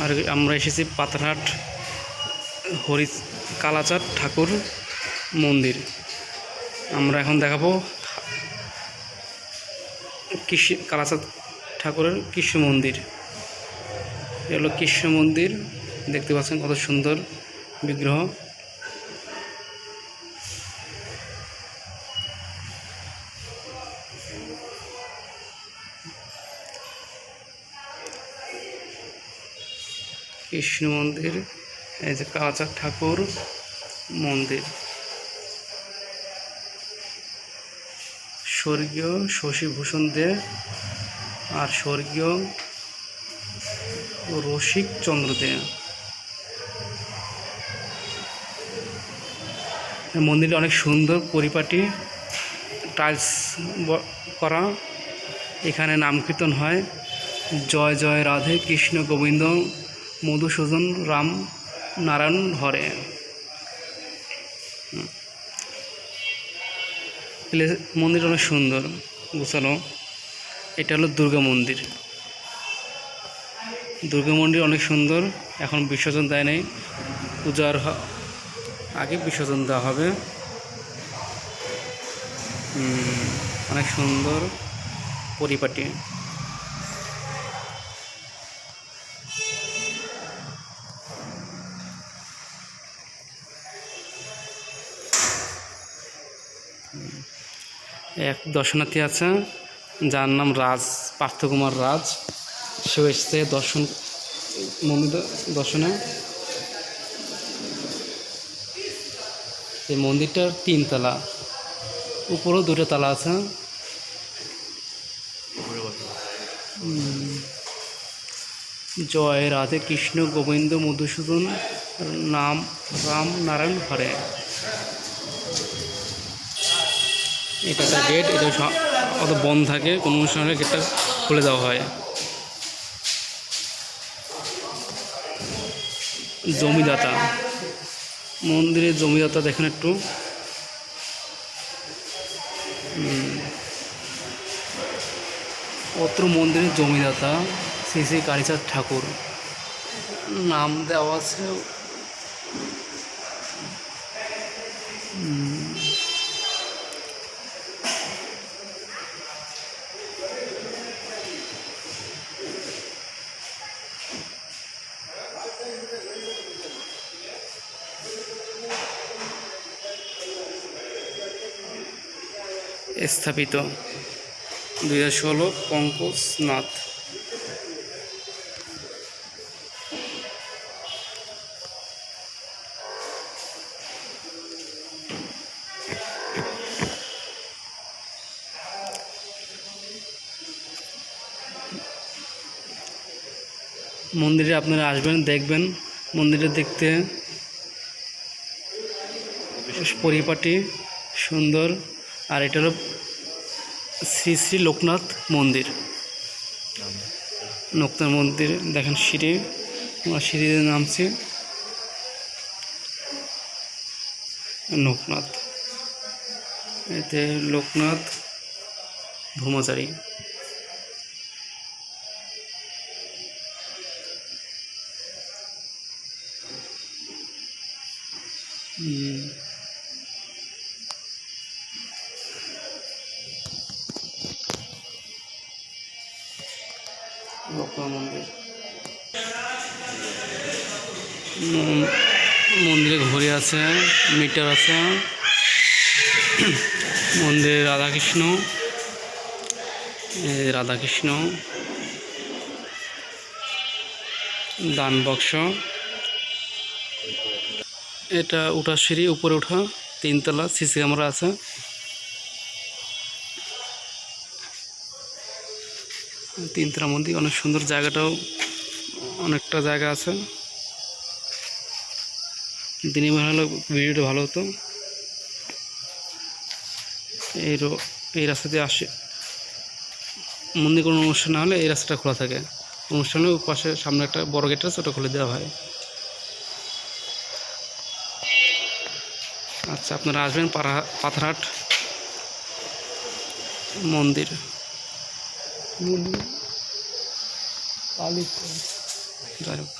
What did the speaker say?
আর আমরা এসেছি পাথরহাট হরি কালাচাঁদ ঠাকুর মন্দির। আমরা এখন দেখাবো কৃষ্ণ কালাচাঁদ ঠাকুরের কৃষ্ণ মন্দির। এ হলো কৃষ্ণ মন্দির, দেখতে পাচ্ছেন কত সুন্দর বিগ্রহ। কৃষ্ণ মন্দির, এই যে কালাচাঁদ ঠাকুর মন্দির। স্বর্গীয় শশীভূষণ দে আর স্বর্গীয় রসিক চন্দ্র দে। মন্দিরটা অনেক সুন্দর, পরিপাটি, টাইলস করা। এখানে নাম কীর্তন হয়, জয় জয় রাধে কৃষ্ণ গোবিন্দ মধুসূদন রাম নারায়ণ হরে। মন্দির অনেক সুন্দর গোছানো। এটা হলো দুর্গা মন্দির। দুর্গা মন্দির অনেক সুন্দর, এখন বিসর্জন দেয় নাই, পূজার আগে বিসর্জন দেওয়া হবে। অনেক সুন্দর, পরিপাটি। এক দর্শনার্থী আছে যার নাম রাজ, পার্থকুমার রাজ। সে এসছে মন্দির দর্শনে। এই মন্দিরটার 3 তলা, উপরেও 2টা তলা আছে। জয় রাধে কৃষ্ণ গোবিন্দ মধুসূদন নাম রাম নারায়ণ হরে। এটা একটা গেট, এটা অত বন্ধ থাকে, কোনো অনুষ্ঠান হলে গেটটা খুলে দেওয়া হয়। জমিদাতা, মন্দিরের জমিদাতা দেখেন একটু। অত্র মন্দিরের জমিদাতা শ্রী শ্রী কালীচাঁদ ঠাকুর নাম দেওয়া আছে। স্থাপিত 2016 পঙ্কজ নাথ। মন্দিরে আপনারা আসবেন, দেখবেন মন্দিরে দেখতে পরিপাটি, সুন্দর। আর এটা হলো শ্রী শ্রী লোকনাথ মন্দির। লোকনাথ মন্দির দেখেন সিঁড়ি, আমরা সিঁড়িতে নামছি। লোকনাথ, এতে লোকনাথ ভ্রমচারী। লোকনাথ মন্দির, মন্দিরে ঘড়ি আছে, মিটার আছে। মন্দিরে রাধাকৃষ্ণ, রাধাকৃষ্ণ দান বক্স। এটা উঠার সিঁড়ি, উপরে ওঠা, 3 তলা, সিসি ক্যামেরা আছে। তিনতলা মন্দির অনেক সুন্দর, জায়গাটাও অনেকটা জায়গা আছে। দিনের বেলা হলে ভিডিওটা ভালো হতো। এই রাস্তা দিয়ে আসে মন্দির, কোনো অনুষ্ঠান না হলে এই রাস্তাটা খোলা থাকে। অনুষ্ঠানে পাশে সামনে একটা বড় গেট আছে, ওটা খুলে দেওয়া হয়। আচ্ছা, আপনারা আসবেন পাথরহাট মন্দির। যাই হোক।